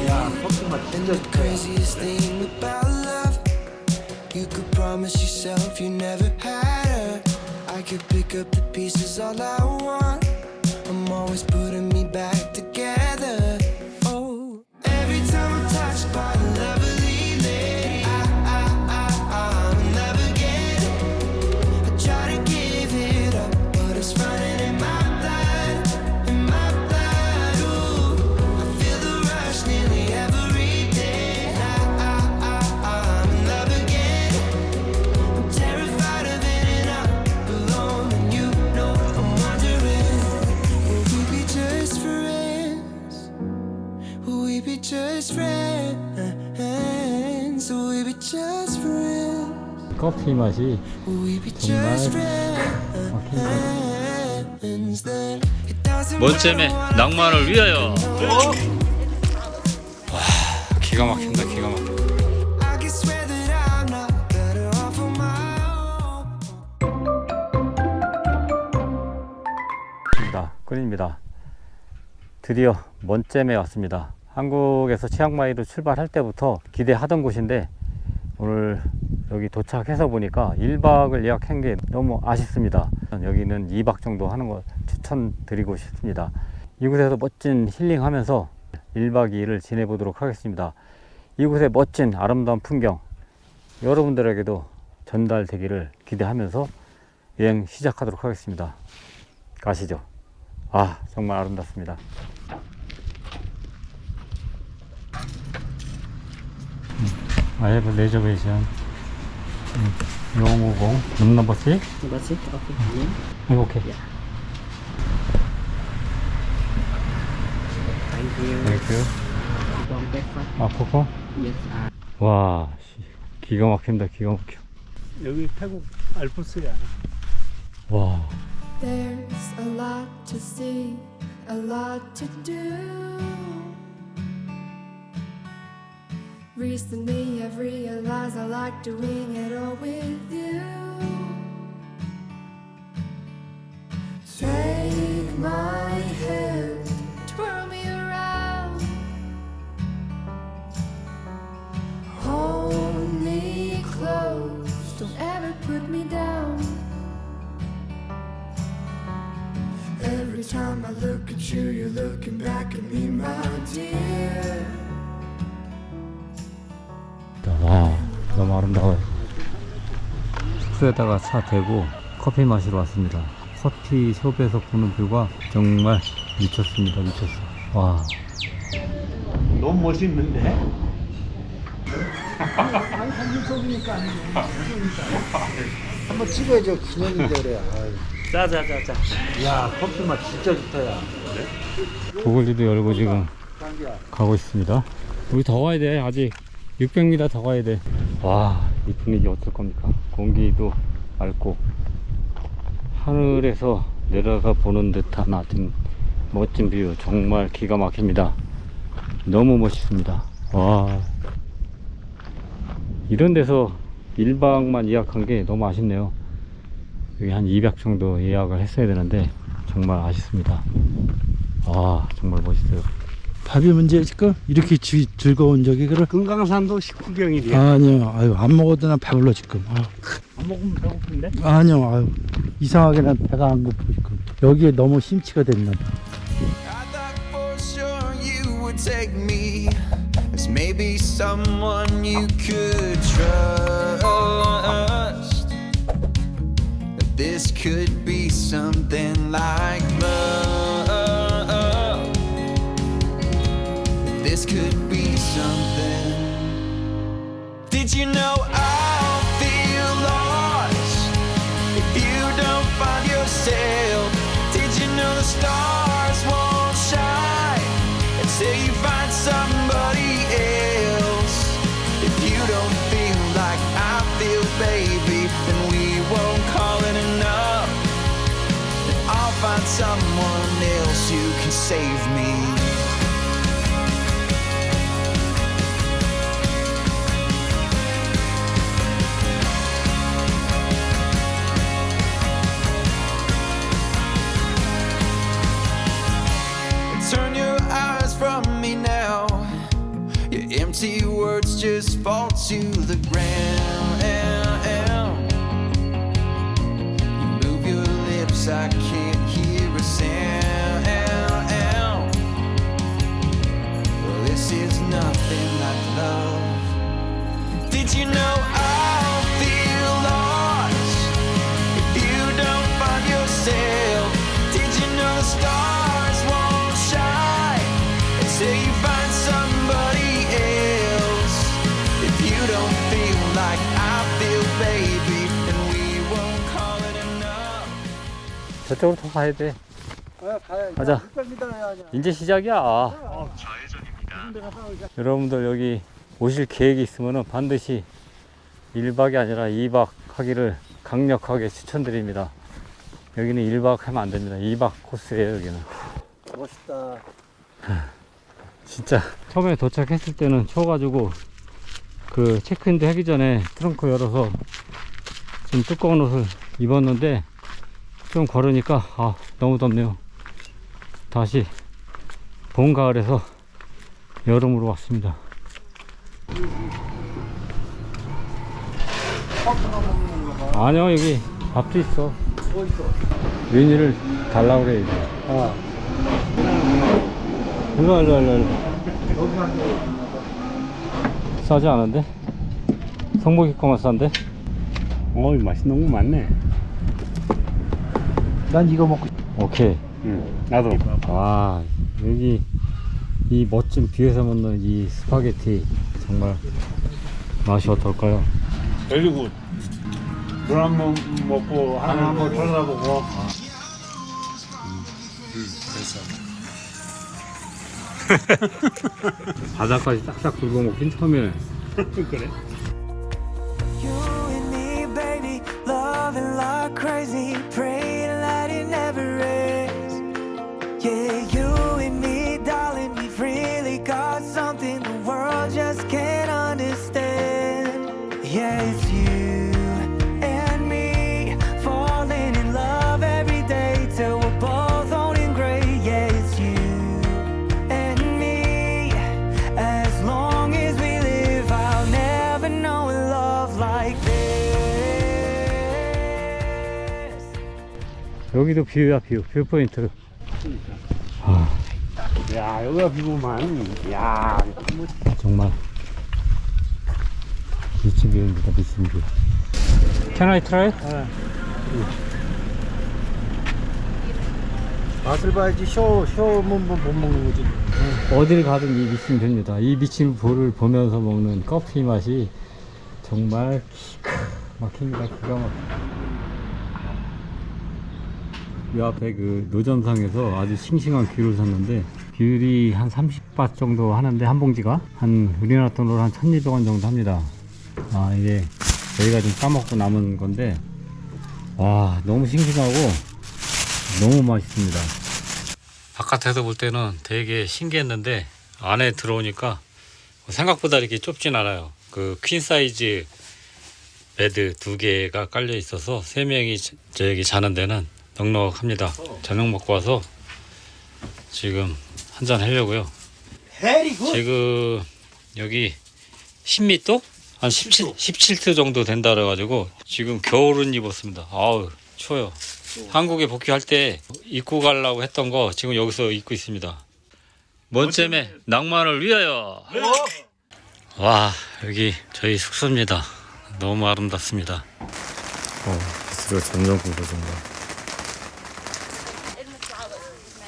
야, 커피 맛 진짜 좋다. You could promise yourself you never had her. I could pick up the pieces all I want. I'm always putting me back together. Oh, every time I'm touched by a lovely lady, I'll never get it. I try to give it up, but it's running in my blood, in my blood. Ooh, I feel the rush nearly every day. I'll never get it. I'm terrified of ending up alone, and you know I'm wondering, will we be just friends? Will we be just friends? Will we be just friends? 커피 맛이 Will we be 정말 just 막힌다. friends? Then it doesn't 멋잼의 matter 낭만을 위하여. 기가 막힌다, 기가 막힌다. I can swear that I'm not better off on my own. 꾼입니다. 드디어 먼잼에 왔습니다. 한국에서 치앙마이로 출발할 때부터 기대하던 곳인데 오늘 여기 도착해서 보니까 1박을 예약한 게 너무 아쉽습니다. 여기는 2박 정도 하는 거 추천드리고 싶습니다. 이곳에서 멋진 힐링하면서 1박 2일을 지내보도록 하겠습니다. 이곳의 멋진 아름다운 풍경 여러분들에게도 전달되기를 기대하면서 여행 시작하도록 하겠습니다. 가시죠. 아, 정말 아름답습니다. I have a reservation. 050 room number 6. Number 6, okay. Yeah. Okay. Yeah. Thank you. Thank you. From breakfast. 아, 코코? Yes. 와, 기가 막힙니다. 기가 막혀. 여기 태국 알프스야. 와, There's a lot to see, a lot to do. Recently I've realized I like doing it all with you. Take my hand, twirl me around, hold me close, don't ever put me down. Every time I look at you, you're looking back at me, my dear. 와, 너무 아름다워요. 숙소에다가 차 대고 커피 마시러 왔습니다. 커피숍에서 보는 뷰가 정말 미쳤습니다. 미쳤어. 와, 너무 멋있는데? 한번 찍어야죠. 기념인데 그래. 자자자자. 야, 커피 맛 진짜 좋다. 야. 구글리도 열고 지금 가고 있습니다. 우리 더 가야 돼. 아직 600m 더 가야 돼. 와, 이 분위기 어떨 겁니까? 공기도 맑고 하늘에서 내려가 보는 듯한 아주 멋진 뷰. 정말 기가 막힙니다. 너무 멋있습니다. 와, 이런 데서 1박만 예약한 게 너무 아쉽네요. 여기 한 200 정도 예약을 했어야 되는데 정말 아쉽습니다. 아, 정말 멋있어요. 밥이 문제일까? 이렇게 즐거운 적이 그래? 금강산도 식후경이래요. 아니요, 아유 안 먹어도 난 배불러 지금. 아유. 안 먹으면 배고픈데? 아니요, 아유 이상하게 난 배가 안 고프 지금. 여기에 너무 심취가 됐나 봐. I thought for sure you would take me as maybe someone you could trust. That this could be something like love. This could be something. Did you know I'll feel lost if you don't find yourself? Did you know the stars won't shine until you find somebody else? If you don't feel like I feel, baby, then we won't call it enough. Then I'll find someone else who can save me. empty words just fall to the ground. You move your lips, I can't hear a sound. Well, this is nothing like love. Did you know I'll feel lost if you don't find yourself? Did you know the stars won't shine until you find somebody else? If you don't feel like I feel, baby, then we won't call it enough. 저쪽으로 더 가야 돼. 가야 가자. 600m 해야 이제 시작이야. 여러분들 여기 오실 계획이 있으면 반드시 1박이 아니라 2박 하기를 강력하게 추천드립니다. 여기는 1박 하면 안 됩니다. 2박 코스예요, 여기는. 멋있다. 진짜 처음에 도착했을 때는 추워가지고 그 체크인도 하기 전에 트렁크 열어서 좀 두꺼운 옷을 입었는데 좀 걸으니까 너무 덥네요. 다시 봄 가을에서 여름으로 왔습니다. 아니요, 여기 밥도 있어. 뭐 있어? 메뉴를 달라고 그래. 일로. 싸지 않은데? 성복이 거만 싼데? 어이, 맛있는 거 많네. 난 이거 먹고 오케이. 응, 나도. 와, 여기 이 멋진 뷰에서 먹는 이 스파게티 정말 맛이 어떨까요? 그리고 물 한 번 먹고 하나 한번 쳐다보고. 바닥까지 싹싹 긁어 먹긴 처음이네. 그래? You and me, baby, loving like crazy, praying that it never ends. Yeah, you and me, darling, we've really got something the world just can't understand. Yeah, it's you and me, falling in love every day till we're both owning gray. Yeah, it's you and me, as long as we live, I'll never know a love like this. 여기도 뷰야, 뷰 포인트. 야, 여기가 비구만. 야, 정말 미친 뷰입니다. 미친 뷰. Can I try? 맛을 봐야지. 쇼면 못 먹는 거지. 어딜 가든 이 미친 뷰입니다. 이 미친 뷰를 보면서 먹는 커피 맛이 정말 기가 막힙니다. 기가 막힙니다. 이 앞에 그 노점상에서 아주 싱싱한 귤을 샀는데 귤이 한 30밭 정도 하는데 한 봉지가 한 우리나라 돈으로 한 1,200원 정도 합니다. 이게 저희가 좀 까먹고 남은 건데 와, 너무 싱싱하고 너무 맛있습니다. 바깥에서 볼 때는 되게 신기했는데 안에 들어오니까 생각보다 이렇게 좁진 않아요. 그 퀸 사이즈 베드 2개가 깔려 있어서 3명이 저기 자는 데는 넉넉합니다. 저녁 먹고 와서 지금 한잔 하려고요. 지금 여기 10m? 한 17도 정도 된다 그래가지고 지금 겨울은 입었습니다. 아우 추워요. 한국에 복귀할 때 입고 가려고 했던 거 지금 여기서 입고 있습니다. 먼쯤에 낭만을 위하여. 와, 여기 저희 숙소입니다. 너무 아름답습니다. 빗으로 점점 굵어진다.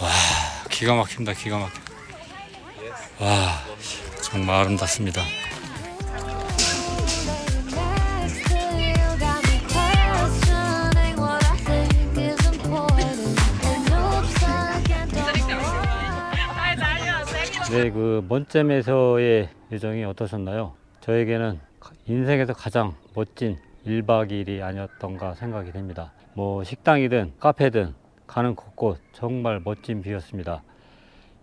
와, 기가 막힙니다. 기가 막혀. 와, 정말 아름답습니다. 네, 그 먼잼에서의 여정이 어떠셨나요? 저에게는 인생에서 가장 멋진 1박 2일이 아니었던가 생각이 됩니다. 뭐 식당이든 카페든 가는 곳곳 정말 멋진 뷰였습니다.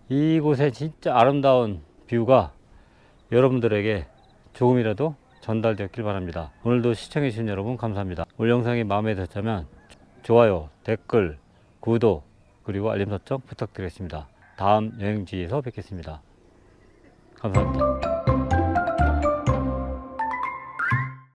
이곳의 진짜 아름다운 뷰가 여러분들에게 조금이라도 전달되었길 바랍니다. 오늘도 시청해 주신 여러분 감사합니다. 오늘 영상이 마음에 드셨다면 좋아요, 댓글, 구독 그리고 알림 설정 부탁드리겠습니다. 다음 여행지에서 뵙겠습니다. 감사합니다.